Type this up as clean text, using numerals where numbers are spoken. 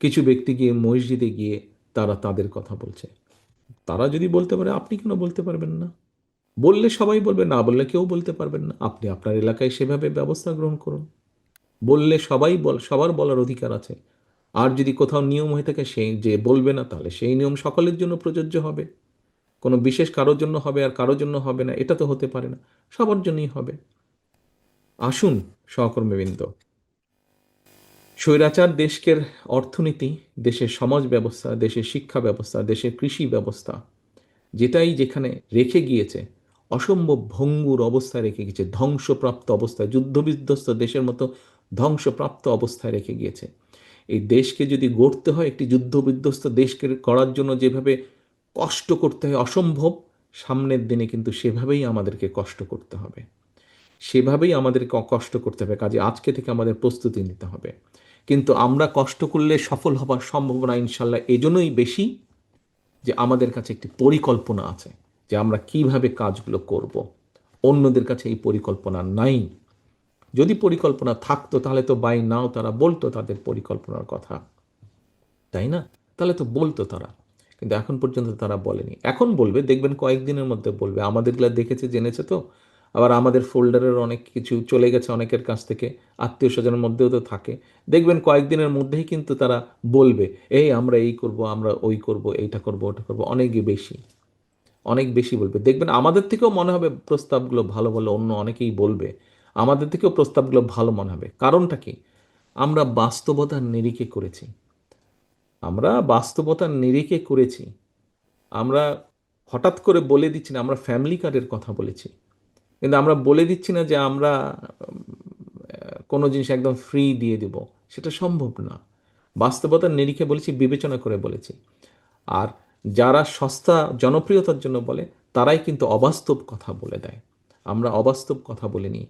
কিছু ব্যক্তি গিয়ে মসজিদে গিয়ে তারা তাদের কথা বলছে। তারা যদি বলতে পারে, আপনি কেন বলতে পারবেন না? বললে সবাই বলবে, না বললে কেউ বলতে পারবেন না। আপনি আপনার এলাকায় সেভাবে ব্যবস্থা গ্রহণ করুন। বললে সবাই সবার বলার অধিকার আছে। আর যদি কোথাও নিয়ম হয়ে থাকে সেই যে বলবে না, তাহলে সেই নিয়ম সকলের জন্য প্রযোজ্য হবে। কোনো বিশেষ কারোর জন্য হবে আর কারোর জন্য হবে না, এটা তো হতে পারে না। সবার জন্যই হবে। আসুন সহকর্মীবৃন্দ, স্বৈরাচার দেশের অর্থনীতি, দেশের সমাজ ব্যবস্থা, দেশের শিক্ষা ব্যবস্থা, দেশের কৃষি ব্যবস্থা, যেটাই যেখানে রেখে গিয়েছে অসম্ভব ভঙ্গুর অবস্থায় রেখে গিয়েছে, ধ্বংসপ্রাপ্ত অবস্থায়, যুদ্ধবিধ্বস্ত দেশের মতো ধ্বংসপ্রাপ্ত অবস্থায় রেখে গিয়েছে। এই দেশকে যদি গড়তে হয়, একটি যুদ্ধবিধ্বস্ত দেশকে করার জন্য যেভাবে কষ্ট করতে হয় অসম্ভব, সামনের দিনে কিন্তু সেভাবেই আমাদেরকে কষ্ট করতে হবে। সেভাবেই আমাদেরকে কষ্ট করতে হবে। কাজে আজকে থেকে আমাদের প্রস্তুতি নিতে হবে। কিন্তু আমরা কষ্ট করলে সফল হবার সম্ভাবনা ইনশাল্লাহ এজন্যই বেশি যে আমাদের কাছে একটি পরিকল্পনা আছে যে আমরা কিভাবে কাজগুলো করব। অন্যদের কাছে এই পরিকল্পনা নাই। যদি পরিকল্পনা থাকতো তাহলে তো বাই নাও তারা বলতো তাদের পরিকল্পনার কথা, তাই না? তাহলে তো বলতো তারা, কিন্তু এখন পর্যন্ত তারা বলেনি। এখন বলবে, দেখবেন কয়েকদিনের মধ্যে বলবে। আমাদেরগুলো দেখেছে, জেনেছে তো। আবার আমাদের ফোল্ডারের অনেক কিছু চলে গেছে অনেকের কাছ থেকে, আত্মীয় স্বজনের মধ্যেও তো থাকে। দেখবেন কয়েকদিনের মধ্যেই কিন্তু তারা বলবে, এই আমরা এই করব, আমরা ওই করব, এইটা করব, ওটা করব, অনেক বেশি, অনেক বেশি বলবে। দেখবেন আমাদের থেকেও মনে হবে প্রস্তাবগুলো ভালো ভালো, অন্য অনেকেই বলবে আমাদের থেকেও প্রস্তাবগুলো ভালো মনে হবে। কারণটা কি? আমরা বাস্তবতার নিরিখে করেছি। আমরা বাস্তবতার নিরিখে করেছি। আমরা হঠাৎ করে বলে দিচ্ছি না, আমরা ফ্যামিলি কার্ডের কথা বলেছি। কিন্তু আমরা বলে দিচ্ছি না যে আমরা কোনো জিনিস একদম ফ্রি দিয়ে দেব। সেটা সম্ভব না। বাস্তবতার নিরিখে বলেছি, বিবেচনা করে বলেছি। আর যারা সস্তা জনপ্রিয়তার জন্য বলে, তারাই কিন্তু অবাস্তব কথা বলে দেয়। আমরা অবাস্তব কথা বলিনি।